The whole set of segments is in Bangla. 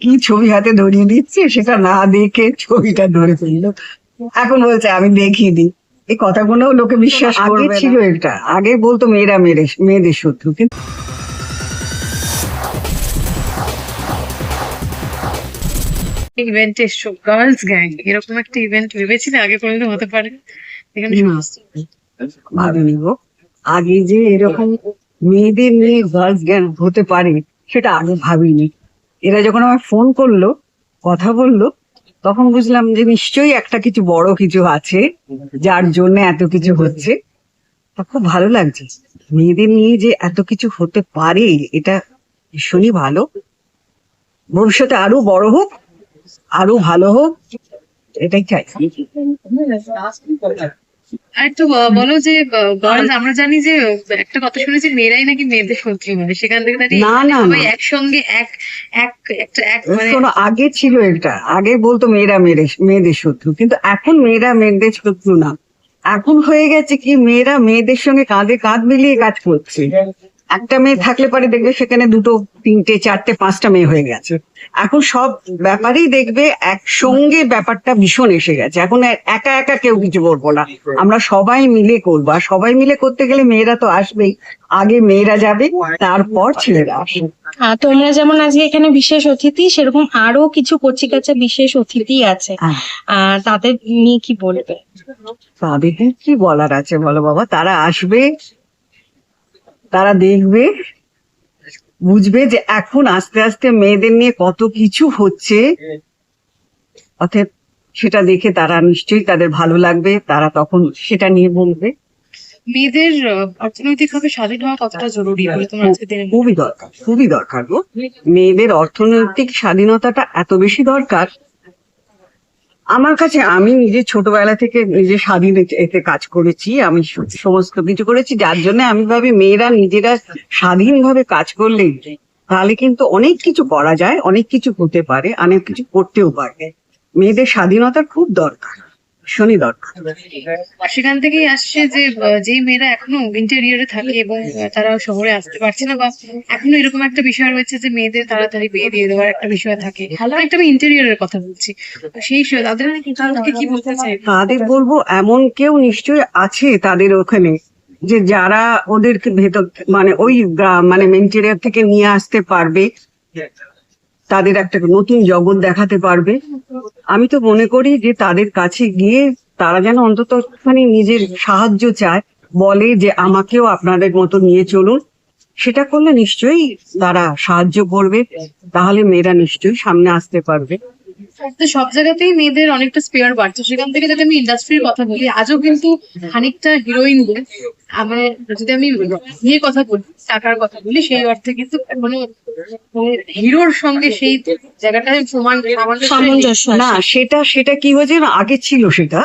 কি ছবি হাতে ধরিয়ে দিচ্ছে সেটা না দেখে ছবিটা ধরে ফেললো। এখন বলছে আমি দেখিয়ে দিই। এই কথাগুলো লোকে বিশ্বাস করবে না। ছিল এটা, আগে বলতো মেয়েরা মেয়েদের শত্রু, কিন্তু ইভেন্ট এসছো গার্লস গ্যাং, এরকম একটা ইভেন্ট ভেবেছিলে আগে কোনোদিন হতে পারে? এখানে না, ভাবিনি গো। আগে যে এরকম মেয়েদের নিয়ে গার্লস জ্ঞান হতে পারে সেটা আগে ভাবিনি। এরা যখন আমার ফোন করলো, কথা বললো, তখন বুঝলাম যে নিশ্চয়ই একটা কিছু বড় কিছু আছে যার জন্য এত কিছু হচ্ছে। তা খুব ভালো লাগছে, মেয়েদের নিয়ে যে এত কিছু হতে পারে এটা ভীষণই ভালো। ভবিষ্যতে আরো বড় হোক, আরো ভালো হোক, এটাই চাই। আর একটু বলো যে গার্লস, আমরা জানি যে একটা কথা শুনেছি মেয়েরাই নাকি মেয়েদের শত্রু হয়, সেখান থেকে দাঁড়িয়ে না না সবাই না, একসঙ্গে এক এক একটা এক মানে শোনো, আগে ছিল এটা, আগে বলতো মেয়েরা মেয়েদের শত্রু, কিন্তু এখন মেয়েরা মেয়েদের শত্রু না। এখন হয়ে গেছে কি, মেয়েরা মেয়েদের সঙ্গে কাঁধে কাঁধ মিলিয়ে কাজ করছে। একটা মেয়ে থাকলে পরে দেখবে সেখানে দুটো তিনটে চারটে পাঁচটা মেয়ে হয়ে গেছে। এখন সব ব্যাপারেই দেখবে একসঙ্গে ব্যাপারটা ভীষণ এসে গেছে। এখন একা একা কেউ কিছু করবো না, আমরা সবাই মিলে করবো। আর সবাই মিলে করতে গেলে মেয়েরা তো আসবেই, আগে মেয়েরা যাবে, তারপর ছেলেরা আসবে। তোমরা যেমন আজকে এখানে বিশেষ অতিথি, সেরকম আরো কিছু কচিকাঁচা বিশেষ অতিথি আছে। হ্যাঁ। তাদের নিয়ে কি বলবে? তাদের কি বলার আছে বলো বাবা, তারা আসবে, তারা দেখবে, বুঝবে যে এখন আস্তে আস্তে মেয়েদের নিয়ে কত কিছু হচ্ছে। অতএব সেটা দেখে তারা নিশ্চয়ই তাদের ভালো লাগবে, তারা তখন সেটা নিয়ে বলবে। মেয়েদের অর্থনৈতিকভাবে স্বাধীন হওয়া কতটা জরুরি বলে তোমার আজকে দিনে মনে হয়? খুবই দরকার, খুবই দরকার গো। মেয়েদের অর্থনৈতিক স্বাধীনতাটা এত বেশি দরকার আমার কাছে। আমি নিজে ছোটবেলা থেকে নিজে স্বাধীন এতে কাজ করেছি, আমি সমস্ত কিছু করেছি, যার জন্য আমি ভাবি মেয়েরা নিজেরা স্বাধীনভাবে কাজ করলে তাহলে কিন্তু অনেক কিছু করা যায়, অনেক কিছু হতে পারে, অনেক কিছু করতেও পারবে। মেয়েদের স্বাধীনতার খুব দরকার, ভীষণই দরকার। সেখান থেকেই আসছে যে যেই মেয়েরা এখনো ইন্টেরিয়রে থাকে এবং তারা শহরে আসতে পারছে না, বা এখনো এরকম একটা বিষয় রয়েছে যে মেয়েদের তাড়াতাড়ি বিয়ে দিয়ে দেওয়ার একটা বিষয় থাকে। একটা আমি ইন্টেরিয়রের কথা বলছি, তো সেই তাদেরকে কি বলতে চাই? তাদের বলবো এমন কেউ নিশ্চয়ই আছে তাদের ওখানে, যে যারা ওদেরকে ভেতর মানে ওই মানে মেন্টেরিয়ার থেকে নিয়ে আসতে পারবে, তাদের একটা নতুন জগৎ দেখাতে পারবে। আমি তো মনে করি যে তাদের কাছে গিয়ে তারা যেন অন্তত একটুখানি নিজের সাহায্য চায়, বলে যে আমাকেও আপনাদের মতো নিয়ে চলুন। সেটা করলে নিশ্চয়ই তারা সাহায্য করবে, তাহলে মেয়েরা নিশ্চয়ই সামনে আসতে পারবে। তো সব জায়গাতেই মেয়েদের অনেকটা স্পেয়ার বাড়ছে। সেখান থেকে যদি আমি ইন্ডাস্ট্রির কথা বলি, আজও কিন্তু খানিকটা হিরোইনদের, আমার যদি আমি ইয়ে কথা বলি, টাকার কথা বলি, সেই অর্থে কিন্তু এখনো হিরোর সঙ্গে সেই জায়গাটায় সমান সামঞ্জস্য না, সেটা সেটা কি হয়েছে না, আগে ছিল সেটা,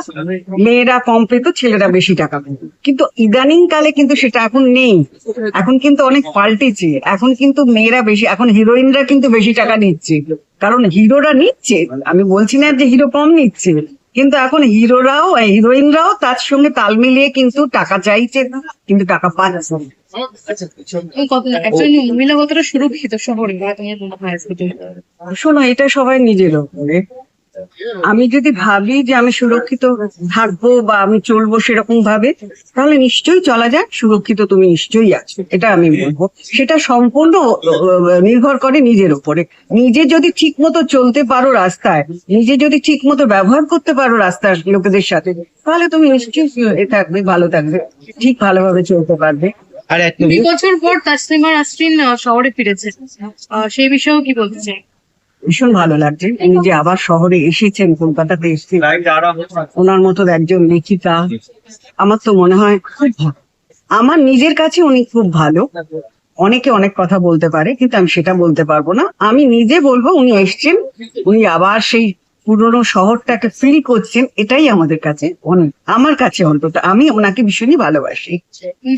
মেয়েরা কম পেতো, ছেলেরা বেশি টাকা পেত, কিন্তু ইদানিং কালে কিন্তু সেটা এখন নেই। এখন কিন্তু অনেক পাল্টেছে, এখন কিন্তু মেয়েরা বেশি, এখন হিরোইনরা কিন্তু বেশি টাকা নিচ্ছে, কারণ হিরোরা নিচ্ছে, আমি বলছি না যে হিরো কম নিচ্ছে, কিন্তু এখন হিরোরাও হিরোইনরাও তার সঙ্গে তাল মিলিয়ে কিন্তু টাকা চাইছে, কিন্তু টাকা পাচ্ছে না। একজন মহিলা কতটা সুরক্ষিত শহরে বলে তোমার মনে হয় আজকে দিনে? শোনো, এটা সবাই নিজের ওপরে। আমি যদি ভাবি যে আমি সুরক্ষিত থাকবো বা আমি চলবো সেরকম ভাবে, তাহলে নিশ্চয়ই চলা যায়, সুরক্ষিত তুমি নিশ্চয়ই আছো, এটা আমি বলবো। সেটা সম্পূর্ণ নির্ভর করে নিজের উপরে। নিজে যদি ঠিক মতো চলতে পারো রাস্তায়, নিজে যদি ঠিক মতো ব্যবহার করতে পারো রাস্তার লোকেদের সাথে, তাহলে তুমি নিশ্চয়ই থাকবে, ভালো থাকবে, ঠিক ভালোভাবে চলতে পারবে। 2 বছর পর তাসলিমা নাসরিন শহরে ফিরেছে, সেই বিষয়েও কি বলতে চাই? ভীষণ ভালো লাগছে উনি যে আবার শহরে এসেছেন, কলকাতাতে এসেছেন, ওনার মতো একজন লেখিকা। আমার তো মনে হয় খুব ভালো, আমার নিজের কাছে উনি খুব ভালো। অনেকে অনেক কথা বলতে পারে, কিন্তু আমি সেটা বলতে পারবো না। আমি নিজে বলবো উনি এসছেন, উনি আবার সেই পুরোনো শহরটাকে ফিল করছেন, এটাই আমাদের কাছে অনেক, আমার কাছে অন্তত, আমি ওনাকে ভীষণই ভালোবাসি।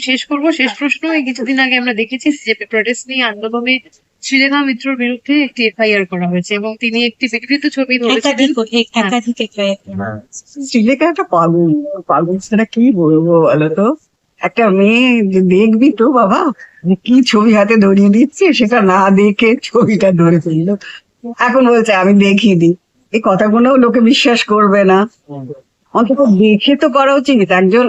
শেষ করবো, শেষ প্রশ্ন। এই কিছুদিন আগে আমরা দেখেছি সিজেপি প্রটেস্ট নিয়ে আন্দোলনে শ্রীলেখা মিত্রর বিরুদ্ধে একটি এফআইআর করা হয়েছে এবং তিনি একটি বিকৃত ছবি ধরেছিলেন। একাধিক শ্রীলেখা একটা পাগল, পাগল ছাড়া কি বলবো বলতো। একটা মেয়ে যে দেখবি তো বাবা, যে কি ছবি হাতে ধরিয়ে দিচ্ছে সেটা না দেখে ছবিটা ধরে ফেললো। এখন বলছে আমি দেখিনি। এই কথাগুলো লোকে বিশ্বাস করবে না, অন্তত দেখে তো করা উচিত। একজন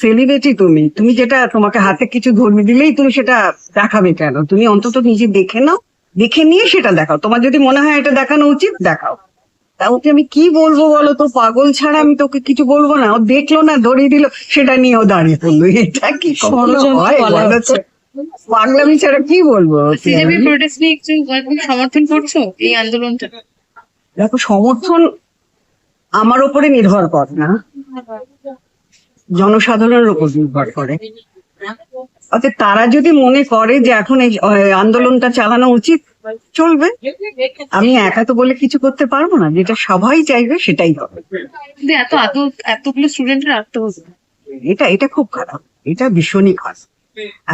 সেলিব্রিটি, তুমি তুমি যেটা তোমাকে হাতে কিছু ধরিয়ে দিলেই তুমি সেটা দেখাবে কেন? তুমি অন্তত নিজে দেখে নাও, দেখে নিয়ে সেটা দেখাও। তোমার যদি মনে হয় এটা দেখানো উচিত, দেখাও। তা ওকে আমি কি বলবো বলো তো? পাগল ছাড়া আমি তোকে কিছু বলবো না। ও দেখলো না, ধরিয়ে দিল, সেটা নিয়েও দাঁড়িয়ে পড়লো। এটা কি কখনো ষড়যন্ত্র হয় বলা বলো তো? পাগলামি ছাড়া কি বলবো ওকে সিজেপি আমি? প্রোটেস্ট নিয়ে একটু সমর্থন করছো এই আন্দোলনটা? দেখো, সমর্থন আমার উপরে নির্ভর করে না, জনসাধারণের উপর নির্ভর করে। অর্থাৎ তারা যদি মনে করে যে এখন এই আন্দোলনটা চালানো উচিত, চলবে। আমি একা তো বলে কিছু করতে পারবো না, যেটা সবাই চাইবে সেটাই হবে। কিন্তু এতগুলো স্টুডেন্টের আত্মহত্যা, এটা এটা খুব খারাপ, এটা ভীষণই খারাপ।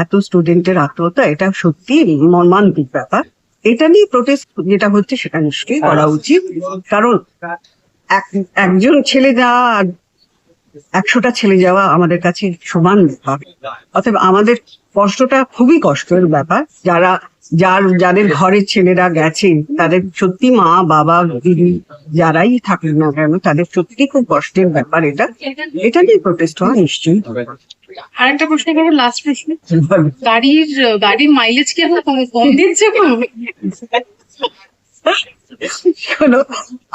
এত স্টুডেন্টের আত্মহত্যা, এটা সত্যি মর্মান্তিক ব্যাপার। এটা নিয়ে প্রোটেস্ট যেটা হচ্ছে সেটা নিশ্চয়ই করা উচিত। কারণ একজন ছেলে যাওয়া আর 100টা ছেলে যাওয়া আমাদের কাছে সমান ব্যাপার। অতএব আমাদের কষ্টটা খুবই কষ্টের ব্যাপার। যাদের ঘরের ছেলেরা গেছে, তাদের সত্যি মা বাবা দিদি যারাই থাকুক না কেন, তাদের সত্যি খুব কষ্টের ব্যাপার। এটা নিয়ে প্রোটেস্ট হওয়া নিশ্চয়ই। আরেকটা প্রশ্ন করবো, লাস্ট প্রশ্ন। বলো। গাড়ির মাইলেজ কি এখন কম দিচ্ছে? শোনো,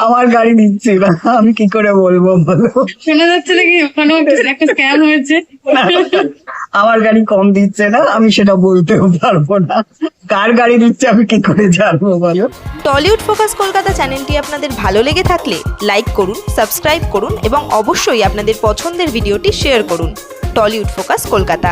আমার গাড়ি দিচ্ছে না, আমি কি করে বলবো বলো? শোনা যাচ্ছে নাকি ওখানেও একটা স্ক্যাম হয়েছে? আমার গাড়ি কম দিচ্ছে না, আমি সেটা বলতেও পারবো না। কার গাড়ি দিচ্ছে আমি কি করে জানবো বলো? টলিউড ফোকাস কলকাতা চ্যানেলটি আপনাদের ভালো লেগে থাকলে লাইক করুন, সাবস্ক্রাইব করুন এবং অবশ্যই আপনাদের পছন্দের ভিডিওটি শেয়ার করুন। Tollywood focus Kolkata.